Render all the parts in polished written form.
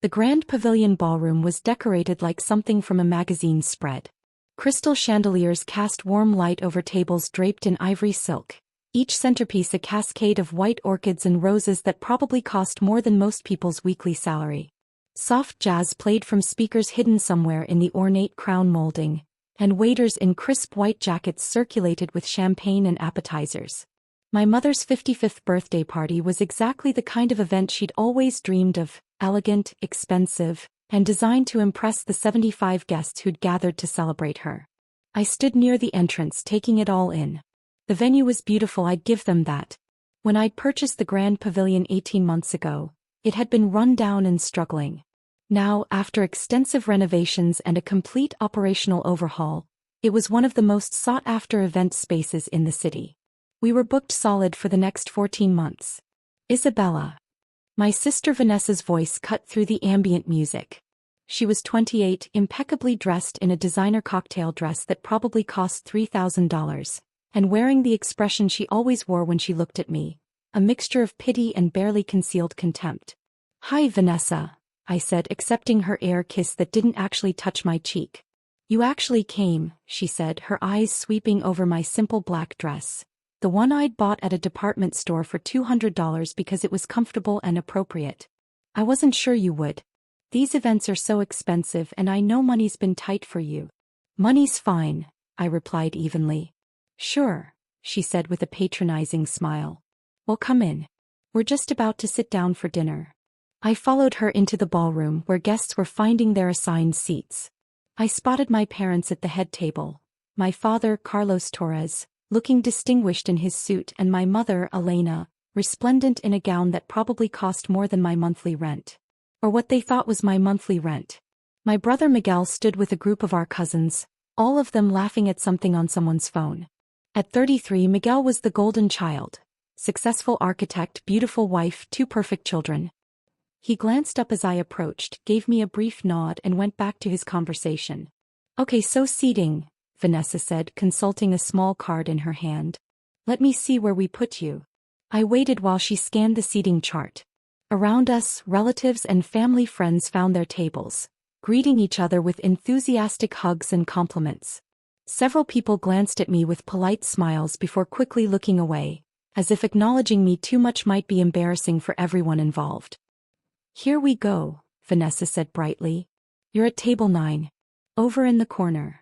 The Grand Pavilion ballroom was decorated like something from a magazine spread. Crystal chandeliers cast warm light over tables draped in ivory silk, each centerpiece a cascade of white orchids and roses that probably cost more than most people's weekly salary. Soft jazz played from speakers hidden somewhere in the ornate crown molding, and waiters in crisp white jackets circulated with champagne and appetizers. My mother's 55th birthday party was exactly the kind of event she'd always dreamed of, elegant, expensive, and designed to impress the 75 guests who'd gathered to celebrate her. I stood near the entrance taking it all in. The venue was beautiful, I'd give them that. When I'd purchased the Grand Pavilion 18 months ago, it had been run down and struggling. Now, after extensive renovations and a complete operational overhaul, it was one of the most sought-after event spaces in the city. We were booked solid for the next 14 months. Isabella. My sister Vanessa's voice cut through the ambient music. She was 28, impeccably dressed in a designer cocktail dress that probably cost $3,000, and wearing the expression she always wore when she looked at me, a mixture of pity and barely concealed contempt. "Hi, Vanessa," I said, accepting her air kiss that didn't actually touch my cheek. "You actually came," she said, her eyes sweeping over my simple black dress, the one I'd bought at a department store for $200 because it was comfortable and appropriate. "I wasn't sure you would. These events are so expensive and I know money's been tight for you." "Money's fine," I replied evenly. "Sure," she said with a patronizing smile. "Well, come in. We're just about to sit down for dinner." I followed her into the ballroom where guests were finding their assigned seats. I spotted my parents at the head table, my father, Carlos Torres, looking distinguished in his suit, and my mother, Elena, resplendent in a gown that probably cost more than my monthly rent. Or what they thought was my monthly rent. My brother Miguel stood with a group of our cousins, all of them laughing at something on someone's phone. At 33, Miguel was the golden child. Successful architect, beautiful wife, 2 perfect children. He glanced up as I approached, gave me a brief nod and went back to his conversation. "Okay, so seating," Vanessa said, consulting a small card in her hand. "Let me see where we put you." I waited while she scanned the seating chart. Around us, relatives and family friends found their tables, greeting each other with enthusiastic hugs and compliments. Several people glanced at me with polite smiles before quickly looking away, as if acknowledging me too much might be embarrassing for everyone involved. "Here we go," Vanessa said brightly. "You're at table 9. Over in the corner."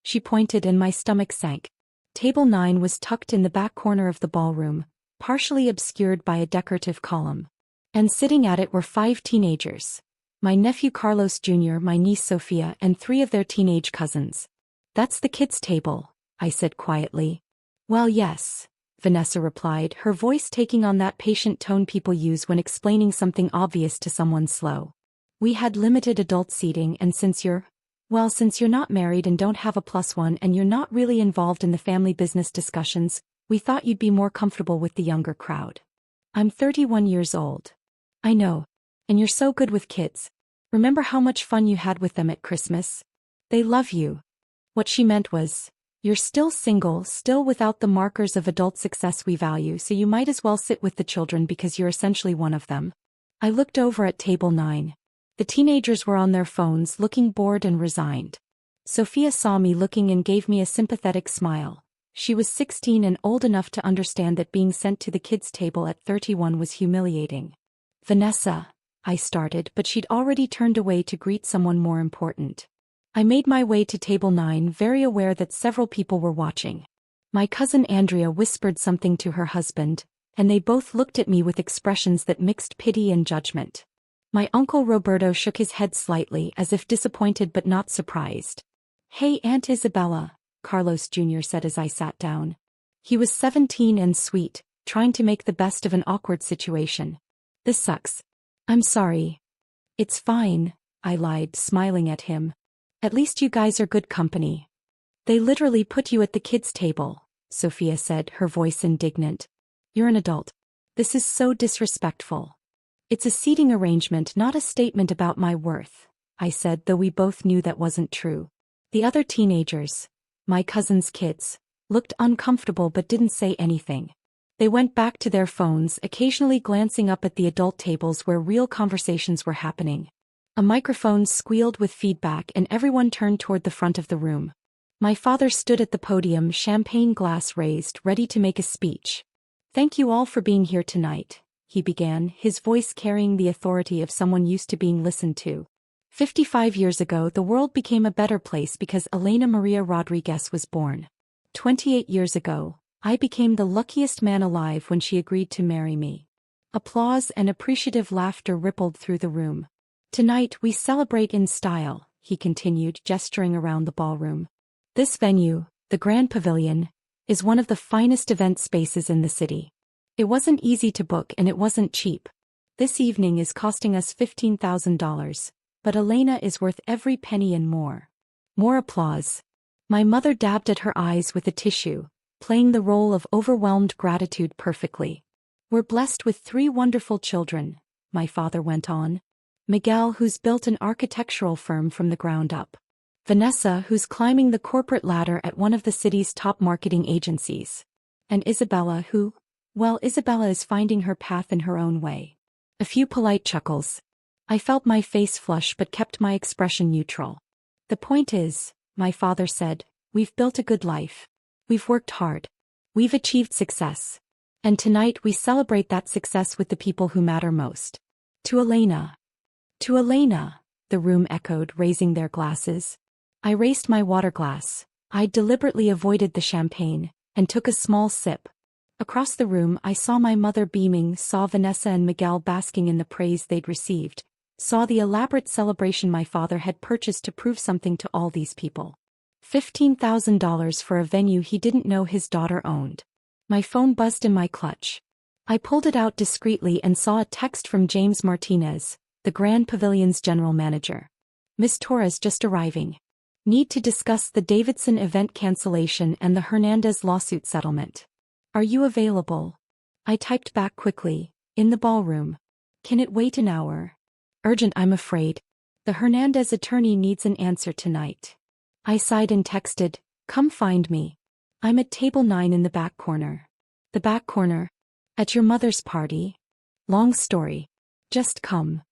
She pointed and my stomach sank. Table 9 was tucked in the back corner of the ballroom, partially obscured by a decorative column. And sitting at it were 5 teenagers. My nephew Carlos Jr., my niece Sophia, and 3 of their teenage cousins. "That's the kids' table," I said quietly. "Well, yes," Vanessa replied, her voice taking on that patient tone people use when explaining something obvious to someone slow. "We had limited adult seating, and since you're not married and don't have a +1 and you're not really involved in the family business discussions, we thought you'd be more comfortable with the younger crowd." "I'm 31 years old." "I know. And you're so good with kids. Remember how much fun you had with them at Christmas? They love you." What she meant was, "You're still single, still without the markers of adult success we value, so you might as well sit with the children because you're essentially one of them." I looked over at table 9. The teenagers were on their phones, looking bored and resigned. Sophia saw me looking and gave me a sympathetic smile. She was 16 and old enough to understand that being sent to the kids' table at 31 was humiliating. "Vanessa," I started, but she'd already turned away to greet someone more important. I made my way to table 9, very aware that several people were watching. My cousin Andrea whispered something to her husband, and they both looked at me with expressions that mixed pity and judgment. My uncle Roberto shook his head slightly, as if disappointed but not surprised. "Hey, Aunt Isabella," Carlos Jr. said as I sat down. He was 17 and sweet, trying to make the best of an awkward situation. "This sucks. I'm sorry." "It's fine," I lied, smiling at him. "At least you guys are good company." "They literally put you at the kids' table," Sophia said, her voice indignant. "You're an adult. This is so disrespectful." "It's a seating arrangement, not a statement about my worth," I said, though we both knew that wasn't true. The other teenagers, my cousin's kids, looked uncomfortable but didn't say anything. They went back to their phones, occasionally glancing up at the adult tables where real conversations were happening. A microphone squealed with feedback and everyone turned toward the front of the room. My father stood at the podium, champagne glass raised, ready to make a speech. "Thank you all for being here tonight," he began, his voice carrying the authority of someone used to being listened to. 55 years ago, the world became a better place because Elena Maria Rodriguez was born. 28 years ago, I became the luckiest man alive when she agreed to marry me. Applause and appreciative laughter rippled through the room. "Tonight we celebrate in style," he continued, gesturing around the ballroom. "This venue, the Grand Pavilion, is one of the finest event spaces in the city. It wasn't easy to book and it wasn't cheap. This evening is costing us $15,000, but Elena is worth every penny and more." More applause. My mother dabbed at her eyes with a tissue, playing the role of overwhelmed gratitude perfectly. "We're blessed with 3 wonderful children," my father went on. "Miguel, who's built an architectural firm from the ground up. Vanessa, who's climbing the corporate ladder at one of the city's top marketing agencies. And Isabella, Isabella is finding her path in her own way." A few polite chuckles. I felt my face flush but kept my expression neutral. "The point is," my father said, "we've built a good life. We've worked hard. We've achieved success. And tonight we celebrate that success with the people who matter most." "To Elena." "To Elena," the room echoed, raising their glasses. I raised my water glass. I deliberately avoided the champagne, and took a small sip. Across the room I saw my mother beaming, saw Vanessa and Miguel basking in the praise they'd received, saw the elaborate celebration my father had purchased to prove something to all these people. $15,000 for a venue he didn't know his daughter owned. My phone buzzed in my clutch. I pulled it out discreetly and saw a text from James Martinez, the Grand Pavilion's general manager. "Miss Torres just arriving. Need to discuss the Davidson event cancellation and the Hernandez lawsuit settlement. Are you available?" I typed back quickly, "In the ballroom. Can it wait an hour?" "Urgent, I'm afraid. The Hernandez attorney needs an answer tonight." I sighed and texted, "Come find me. I'm at table 9 in the back corner." "The back corner? At your mother's party?" "Long story. Just come."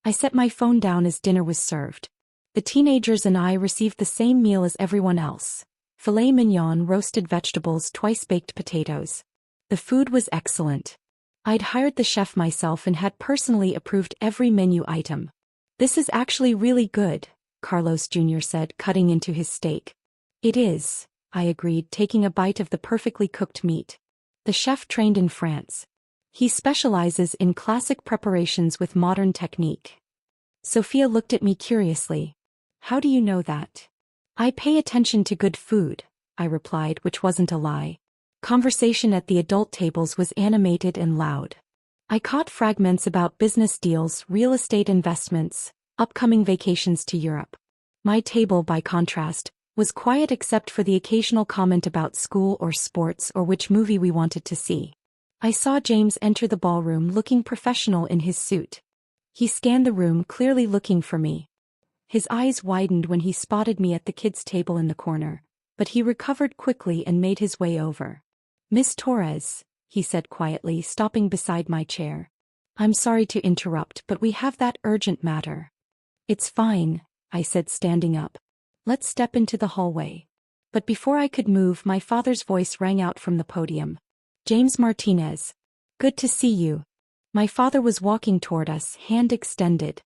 I set my phone down as dinner was served. The teenagers and I received the same meal as everyone else. Filet mignon, roasted vegetables, twice-baked potatoes. The food was excellent. I'd hired the chef myself and had personally approved every menu item. "This is actually really good," Carlos Jr. said, cutting into his steak. "It is," I agreed, taking a bite of the perfectly cooked meat. The chef trained in France. He specializes in classic preparations with modern technique. Sophia looked at me curiously. "How do you know that?" "I pay attention to good food," I replied, which wasn't a lie. Conversation at the adult tables was animated and loud. I caught fragments about business deals, real estate investments, upcoming vacations to Europe. My table, by contrast, was quiet except for the occasional comment about school or sports or which movie we wanted to see. I saw James enter the ballroom looking professional in his suit. He scanned the room, clearly looking for me. His eyes widened when he spotted me at the kids' table in the corner, but he recovered quickly and made his way over. "Miss Torres," he said quietly, stopping beside my chair. "I'm sorry to interrupt, but we have that urgent matter." "It's fine," I said, standing up. "Let's step into the hallway." But before I could move, my father's voice rang out from the podium. "James Martinez. Good to see you." My father was walking toward us, hand extended.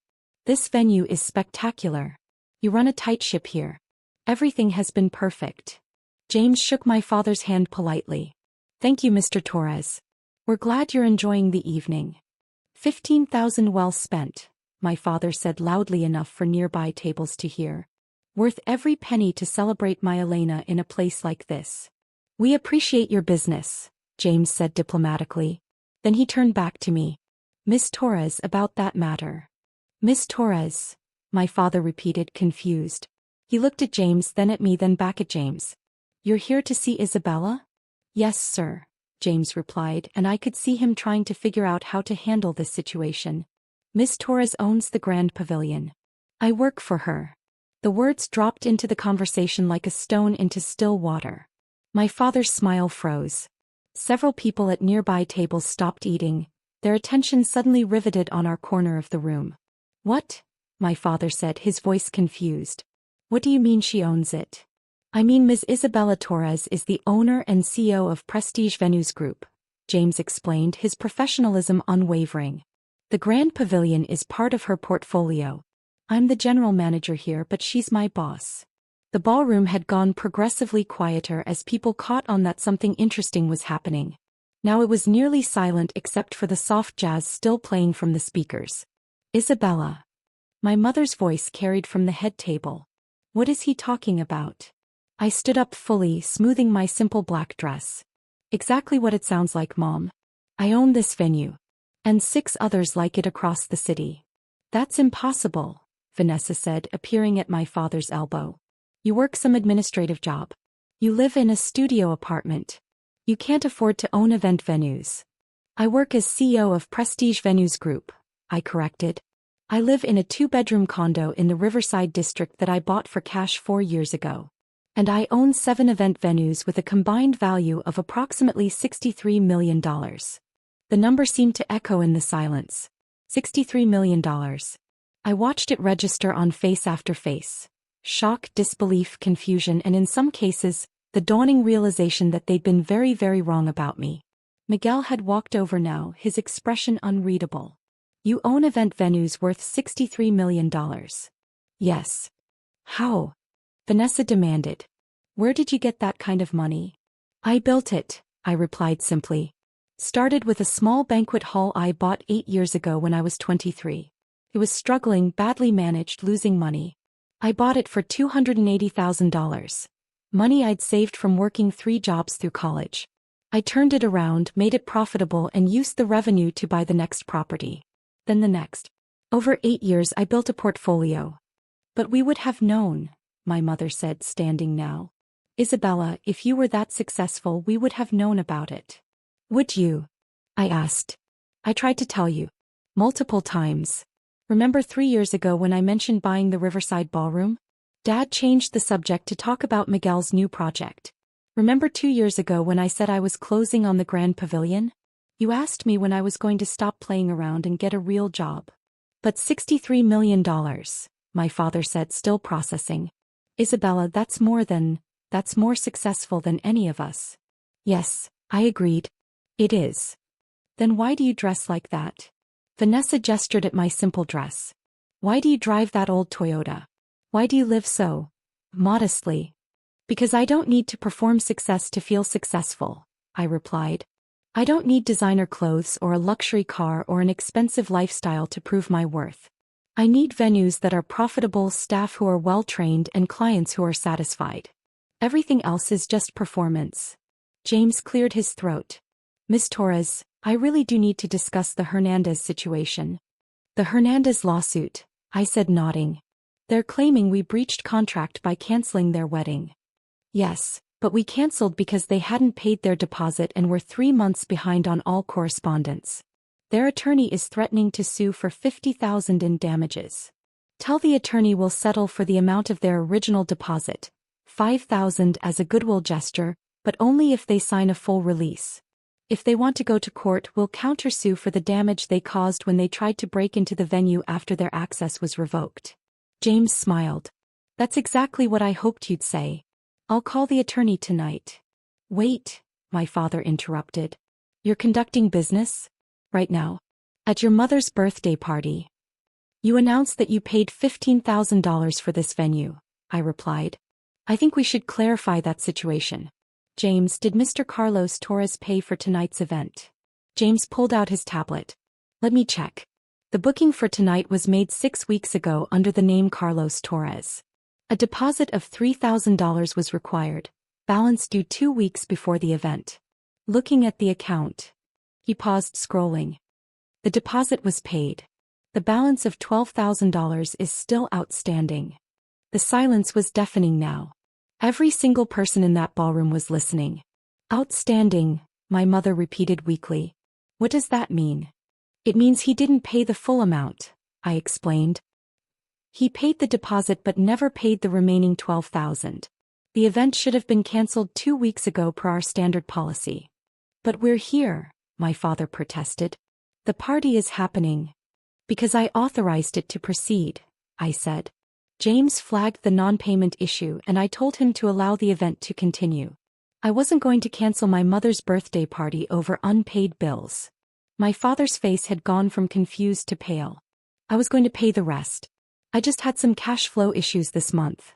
"This venue is spectacular. You run a tight ship here. Everything has been perfect." James shook my father's hand politely. "Thank you, Mr. Torres. We're glad you're enjoying the evening." "15,000 well spent," my father said loudly enough for nearby tables to hear. "Worth every penny to celebrate my Elena in a place like this." "We appreciate your business," James said diplomatically. Then he turned back to me. "Miss Torres, about that matter." "Miss Torres," my father repeated, confused. He looked at James, then at me, then back at James. "You're here to see Isabella?" "Yes, sir," James replied, and I could see him trying to figure out how to handle this situation. "Miss Torres owns the Grand Pavilion. I work for her." The words dropped into the conversation like a stone into still water. My father's smile froze. Several people at nearby tables stopped eating, their attention suddenly riveted on our corner of the room. "What?" my father said, his voice confused. What do you mean she owns it? I mean Ms. Isabella Torres is the owner and CEO of Prestige Venues Group, James explained, his professionalism unwavering. The Grand Pavilion is part of her portfolio. I'm the general manager here, but she's my boss. The ballroom had gone progressively quieter as people caught on that something interesting was happening. Now it was nearly silent except for the soft jazz still playing from the speakers. Isabella. My mother's voice carried from the head table. What is he talking about? I stood up fully, smoothing my simple black dress. Exactly what it sounds like, Mom. I own this venue. And 6 others like it across the city. That's impossible, Vanessa said, appearing at my father's elbow. You work some administrative job. You live in a studio apartment. You can't afford to own event venues. I work as CEO of Prestige Venues Group, I corrected. I live in a 2-bedroom condo in the Riverside district that I bought for cash 4 years ago. And I own 7 event venues with a combined value of approximately $63 million. The number seemed to echo in the silence. $63 million. I watched it register on face after face. Shock, disbelief, confusion, and in some cases, the dawning realization that they'd been very, very wrong about me. Miguel had walked over now, his expression unreadable. You own event venues worth $63 million. Yes. How? Vanessa demanded. Where did you get that kind of money? I built it, I replied simply. Started with a small banquet hall I bought 8 years ago when I was 23. It was struggling, badly managed, losing money. I bought it for $280,000. Money I'd saved from working 3 jobs through college. I turned it around, made it profitable, and used the revenue to buy the next property. Then the next. Over 8 years I built a portfolio. But we would have known, my mother said, standing now. Isabella, if you were that successful, we would have known about it. Would you? I asked. I tried to tell you. Multiple times. Remember 3 years ago when I mentioned buying the Riverside Ballroom? Dad changed the subject to talk about Miguel's new project. Remember 2 years ago when I said I was closing on the Grand Pavilion? You asked me when I was going to stop playing around and get a real job. But $63 million, my father said, still processing. Isabella, that's more successful than any of us. Yes, I agreed. It is. Then why do you dress like that? Vanessa gestured at my simple dress. Why do you drive that old Toyota? Why do you live so modestly? Because I don't need to perform success to feel successful, I replied. I don't need designer clothes or a luxury car or an expensive lifestyle to prove my worth. I need venues that are profitable, staff who are well-trained, and clients who are satisfied. Everything else is just performance. James cleared his throat. Miss Torres, I really do need to discuss the Hernandez situation. The Hernandez lawsuit, I said, nodding. They're claiming we breached contract by canceling their wedding. Yes, but we canceled because they hadn't paid their deposit and were 3 months behind on all correspondence. Their attorney is threatening to sue for $50,000 in damages. Tell the attorney we'll settle for the amount of their original deposit, $5,000 as a goodwill gesture, but only if they sign a full release. If they want to go to court, we'll countersue for the damage they caused when they tried to break into the venue after their access was revoked. James smiled. That's exactly what I hoped you'd say. I'll call the attorney tonight. Wait, my father interrupted. You're conducting business? Right now? At your mother's birthday party. You announced that you paid $15,000 for this venue, I replied. I think we should clarify that situation. James, did Mr. Carlos Torres pay for tonight's event? James pulled out his tablet. Let me check. The booking for tonight was made 6 weeks ago under the name Carlos Torres. A deposit of $3,000 was required, balance due 2 weeks before the event. Looking at the account. He paused, scrolling. The deposit was paid. The balance of $12,000 is still outstanding. The silence was deafening now. Every single person in that ballroom was listening. Outstanding, my mother repeated weakly. What does that mean? It means he didn't pay the full amount, I explained. He paid the deposit but never paid the remaining $12,000. The event should have been canceled 2 weeks ago per our standard policy. But we're here, my father protested. The party is happening. Because I authorized it to proceed, I said. James flagged the non-payment issue and I told him to allow the event to continue. I wasn't going to cancel my mother's birthday party over unpaid bills. My father's face had gone from confused to pale. I was going to pay the rest. I just had some cash flow issues this month.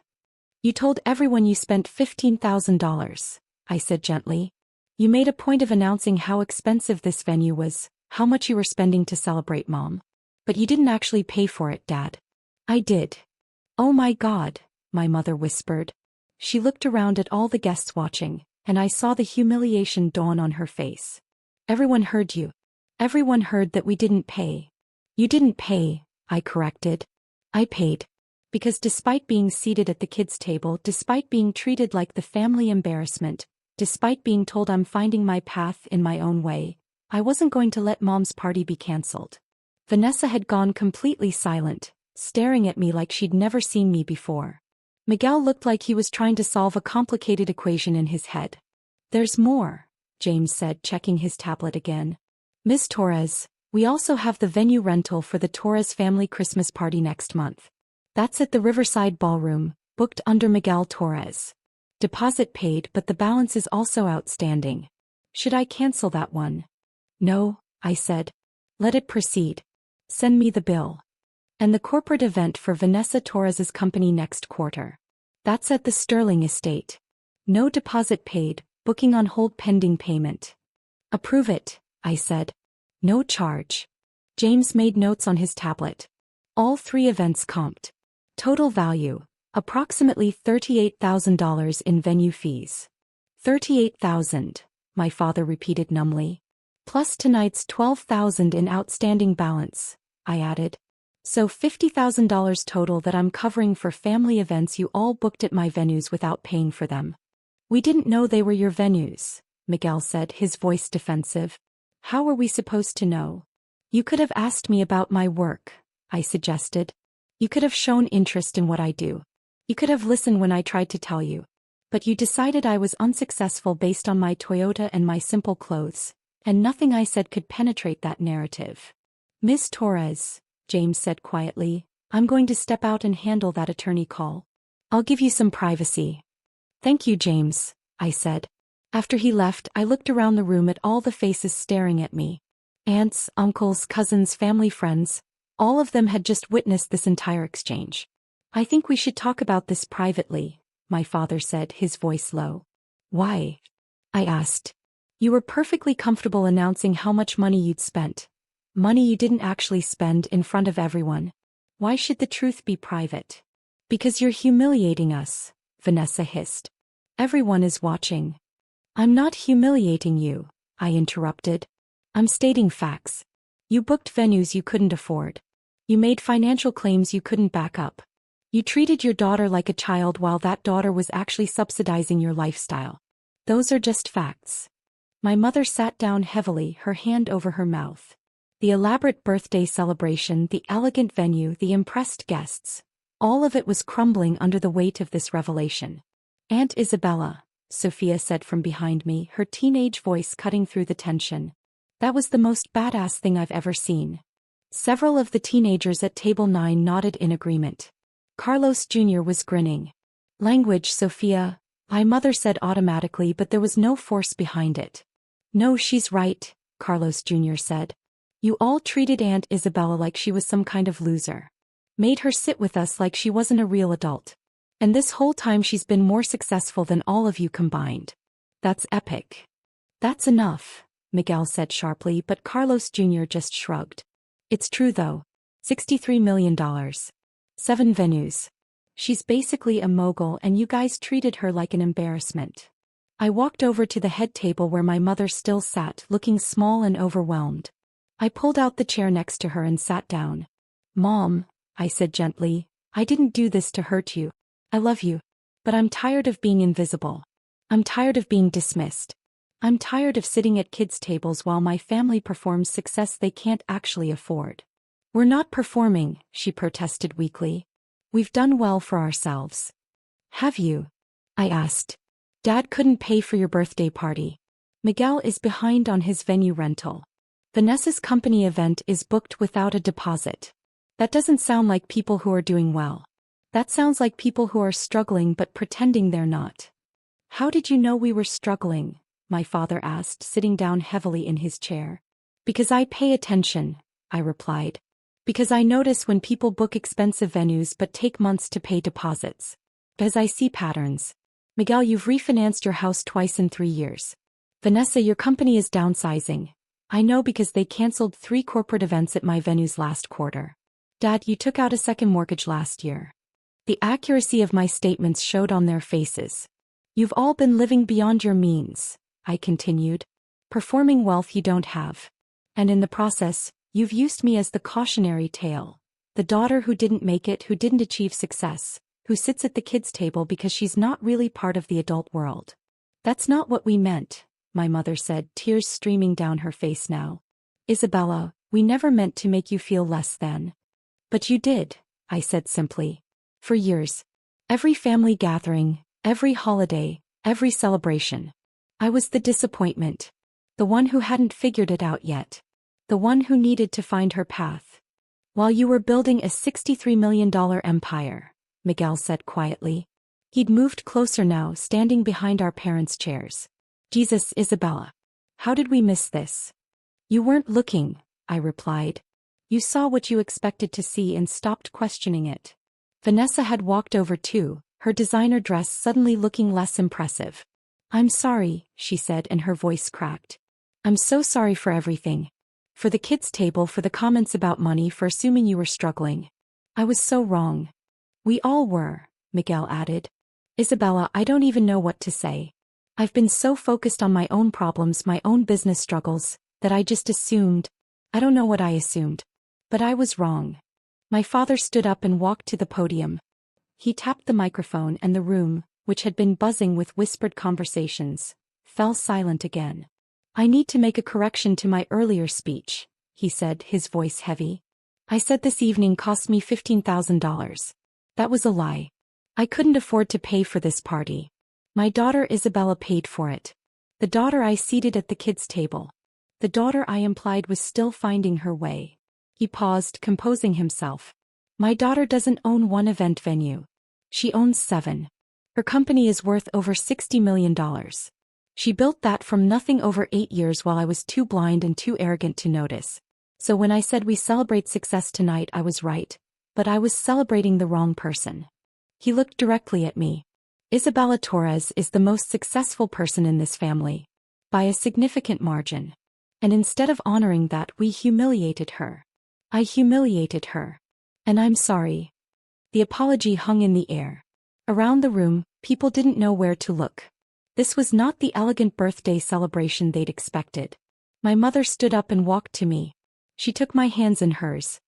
You told everyone you spent $15,000, I said gently. You made a point of announcing how expensive this venue was, how much you were spending to celebrate Mom. But you didn't actually pay for it, Dad. I did. Oh my God, my mother whispered. She looked around at all the guests watching, and I saw the humiliation dawn on her face. Everyone heard you. Everyone heard that we didn't pay. You didn't pay, I corrected. I paid. Because despite being seated at the kids' table, despite being treated like the family embarrassment, despite being told I'm finding my path in my own way, I wasn't going to let Mom's party be cancelled. Vanessa had gone completely silent, staring at me like she'd never seen me before. Miguel looked like he was trying to solve a complicated equation in his head. There's more, James said, checking his tablet again. Miss Torres, we also have the venue rental for the Torres family Christmas party next month. That's at the Riverside Ballroom, booked under Miguel Torres. Deposit paid, but the balance is also outstanding. Should I cancel that one? No, I said. Let it proceed. Send me the bill. And the corporate event for Vanessa Torres's company next quarter. That's at the Sterling Estate. No deposit paid, booking on hold pending payment. Approve it, I said. No charge. James made notes on his tablet. All 3 events comped. Total value, approximately $38,000 in venue fees. $38,000, my father repeated numbly. Plus tonight's $12,000 in outstanding balance, I added. So $50,000 total that I'm covering for family events you all booked at my venues without paying for them. We didn't know they were your venues, Miguel said, his voice defensive. How were we supposed to know? You could have asked me about my work, I suggested. You could have shown interest in what I do. You could have listened when I tried to tell you. But you decided I was unsuccessful based on my Toyota and my simple clothes, and nothing I said could penetrate that narrative. Miss Torres, James said quietly, I'm going to step out and handle that attorney call. I'll give you some privacy. Thank you, James, I said. After he left, I looked around the room at all the faces staring at me. Aunts, uncles, cousins, family friends. All of them had just witnessed this entire exchange. I think we should talk about this privately, my father said, his voice low. Why? I asked. You were perfectly comfortable announcing how much money you'd spent. Money you didn't actually spend in front of everyone. Why should the truth be private? Because you're humiliating us, Vanessa hissed. Everyone is watching. I'm not humiliating you, I interrupted. I'm stating facts. You booked venues you couldn't afford. You made financial claims you couldn't back up. You treated your daughter like a child while that daughter was actually subsidizing your lifestyle. Those are just facts. My mother sat down heavily, her hand over her mouth. The elaborate birthday celebration, the elegant venue, the impressed guests. All of it was crumbling under the weight of this revelation. Aunt Isabella, Sophia said from behind me, her teenage voice cutting through the tension. That was the most badass thing I've ever seen. Several of the teenagers at table 9 nodded in agreement. Carlos Jr. was grinning. Language, Sophia, my mother said automatically, but there was no force behind it. No, she's right, Carlos Jr. said. You all treated Aunt Isabella like she was some kind of loser. Made her sit with us like she wasn't a real adult. And this whole time she's been more successful than all of you combined. That's epic. That's enough, Miguel said sharply, but Carlos Jr. just shrugged. It's true though. $63 million. 7 venues. She's basically a mogul and you guys treated her like an embarrassment. I walked over to the head table where my mother still sat, looking small and overwhelmed. I pulled out the chair next to her and sat down. Mom, I said gently, I didn't do this to hurt you. I love you. But I'm tired of being invisible. I'm tired of being dismissed. I'm tired of sitting at kids' tables while my family performs success they can't actually afford. We're not performing, she protested weakly. We've done well for ourselves. Have you? I asked. Dad couldn't pay for your birthday party. Miguel is behind on his venue rental. Vanessa's company event is booked without a deposit. That doesn't sound like people who are doing well. That sounds like people who are struggling but pretending they're not. How did you know we were struggling? My father asked, sitting down heavily in his chair. Because I pay attention, I replied. Because I notice when people book expensive venues but take months to pay deposits. Because I see patterns. Miguel, you've refinanced your house twice in 3 years. Vanessa, your company is downsizing. I know because they canceled 3 corporate events at my venues last quarter. Dad, you took out a second mortgage last year. The accuracy of my statements showed on their faces. You've all been living beyond your means, I continued. Performing wealth you don't have. And in the process, you've used me as the cautionary tale. The daughter who didn't make it, who didn't achieve success, who sits at the kids' table because she's not really part of the adult world. That's not what we meant, my mother said, tears streaming down her face now. Isabella, we never meant to make you feel less than. But you did, I said simply. For years. Every family gathering, every holiday, every celebration. I was the disappointment. The one who hadn't figured it out yet. The one who needed to find her path. While you were building a $63 million empire, Miguel said quietly. He'd moved closer now, standing behind our parents' chairs. Jesus, Isabella. How did we miss this? You weren't looking, I replied. You saw what you expected to see and stopped questioning it. Vanessa had walked over too, her designer dress suddenly looking less impressive. I'm sorry, she said, and her voice cracked. I'm so sorry for everything. For the kids' table, for the comments about money, for assuming you were struggling. I was so wrong. We all were, Miguel added. Isabella, I don't even know what to say. I've been so focused on my own problems, my own business struggles, that I just assumed. I don't know what I assumed. But I was wrong. My father stood up and walked to the podium. He tapped the microphone and the room, which had been buzzing with whispered conversations, fell silent again. I need to make a correction to my earlier speech, he said, his voice heavy. I said this evening cost me $15,000. That was a lie. I couldn't afford to pay for this party. My daughter Isabella paid for it. The daughter I seated at the kids' table. The daughter I implied was still finding her way. He paused, composing himself. My daughter doesn't own one event venue. She owns 7. Her company is worth over $60 million. She built that from nothing over 8 years while I was too blind and too arrogant to notice. So when I said we celebrate success tonight, I was right, but I was celebrating the wrong person. He looked directly at me. Isabella Torres is the most successful person in this family. By a significant margin. And instead of honoring that, we humiliated her. I humiliated her. And I'm sorry. The apology hung in the air. Around the room, people didn't know where to look. This was not the elegant birthday celebration they'd expected. My mother stood up and walked to me. She took my hands in hers.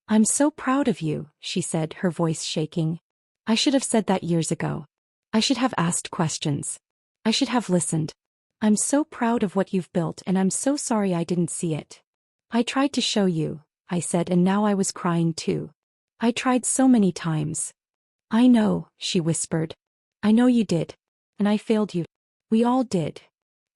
I'm so proud of you, she said, her voice shaking. I should have said that years ago. I should have asked questions. I should have listened. I'm so proud of what you've built, and I'm so sorry I didn't see it. I tried to show you, I said, and now I was crying too. I tried so many times. I know, she whispered. I know you did. And I failed you. We all did.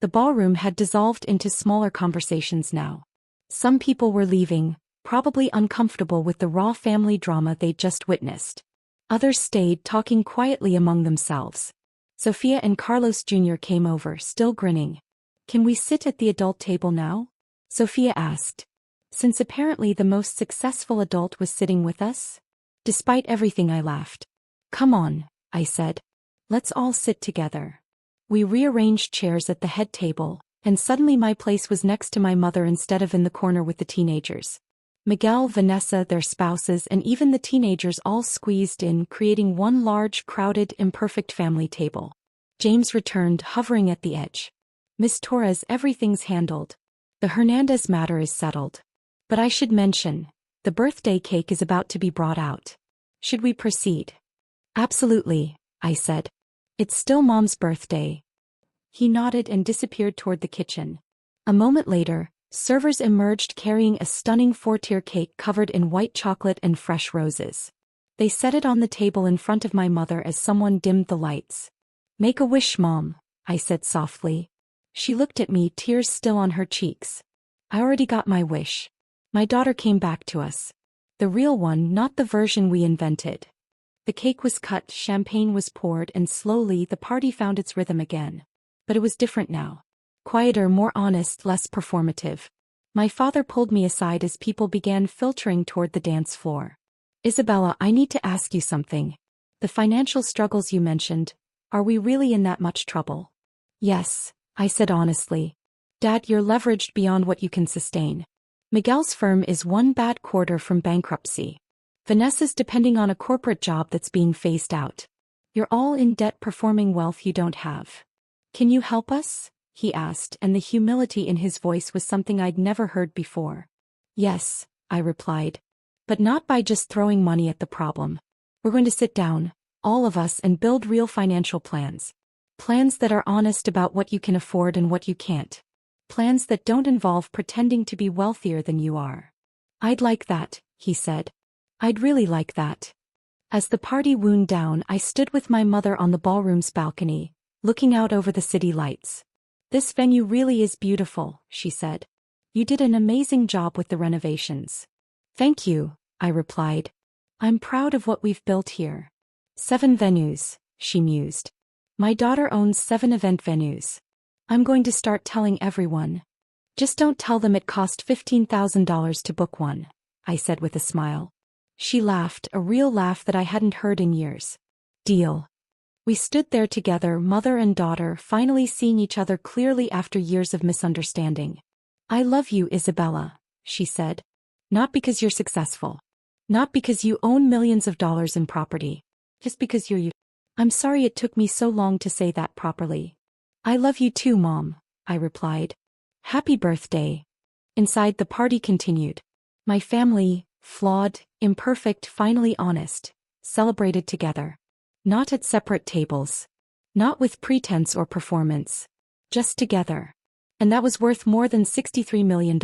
The ballroom had dissolved into smaller conversations now. Some people were leaving, probably uncomfortable with the raw family drama they'd just witnessed. Others stayed, talking quietly among themselves. Sophia and Carlos Jr. came over, still grinning. Can we sit at the adult table now? Sophia asked. Since apparently the most successful adult was sitting with us? Despite everything, I laughed. Come on, I said. Let's all sit together. We rearranged chairs at the head table, and suddenly my place was next to my mother instead of in the corner with the teenagers. Miguel, Vanessa, their spouses, and even the teenagers all squeezed in, creating one large, crowded, imperfect family table. James returned, hovering at the edge. Miss Torres, everything's handled. The Hernandez matter is settled. But I should mention, the birthday cake is about to be brought out. Should we proceed? Absolutely, I said. It's still Mom's birthday. He nodded and disappeared toward the kitchen. A moment later, servers emerged carrying a stunning 4-tier cake covered in white chocolate and fresh roses. They set it on the table in front of my mother as someone dimmed the lights. Make a wish, Mom, I said softly. She looked at me, tears still on her cheeks. I already got my wish. My daughter came back to us. The real one, not the version we invented. The cake was cut, champagne was poured, and slowly the party found its rhythm again. But it was different now. Quieter, more honest, less performative. My father pulled me aside as people began filtering toward the dance floor. Isabella, I need to ask you something. The financial struggles you mentioned, are we really in that much trouble? Yes, I said honestly. Dad, you're leveraged beyond what you can sustain. Miguel's firm is one bad quarter from bankruptcy. Vanessa's depending on a corporate job that's being phased out. You're all in debt, performing wealth you don't have. Can you help us? He asked, and the humility in his voice was something I'd never heard before. Yes, I replied. But not by just throwing money at the problem. We're going to sit down, all of us, and build real financial plans. Plans that are honest about what you can afford and what you can't. Plans that don't involve pretending to be wealthier than you are. I'd like that, he said. I'd really like that. As the party wound down, I stood with my mother on the ballroom's balcony, looking out over the city lights. This venue really is beautiful, she said. You did an amazing job with the renovations. Thank you, I replied. I'm proud of what we've built here. 7 venues, she mused. My daughter owns 7 event venues. I'm going to start telling everyone. Just don't tell them it cost $15,000 to book one, I said with a smile. She laughed, a real laugh that I hadn't heard in years. Deal. We stood there together, mother and daughter, finally seeing each other clearly after years of misunderstanding. I love you, Isabella, she said. Not because you're successful. Not because you own millions of dollars in property. Just because you're you. I'm sorry it took me so long to say that properly. I love you too, Mom, I replied. Happy birthday. Inside, the party continued. My family, flawed, imperfect, finally honest, celebrated together. Not at separate tables. Not with pretense or performance. Just together. And that was worth more than $63 million.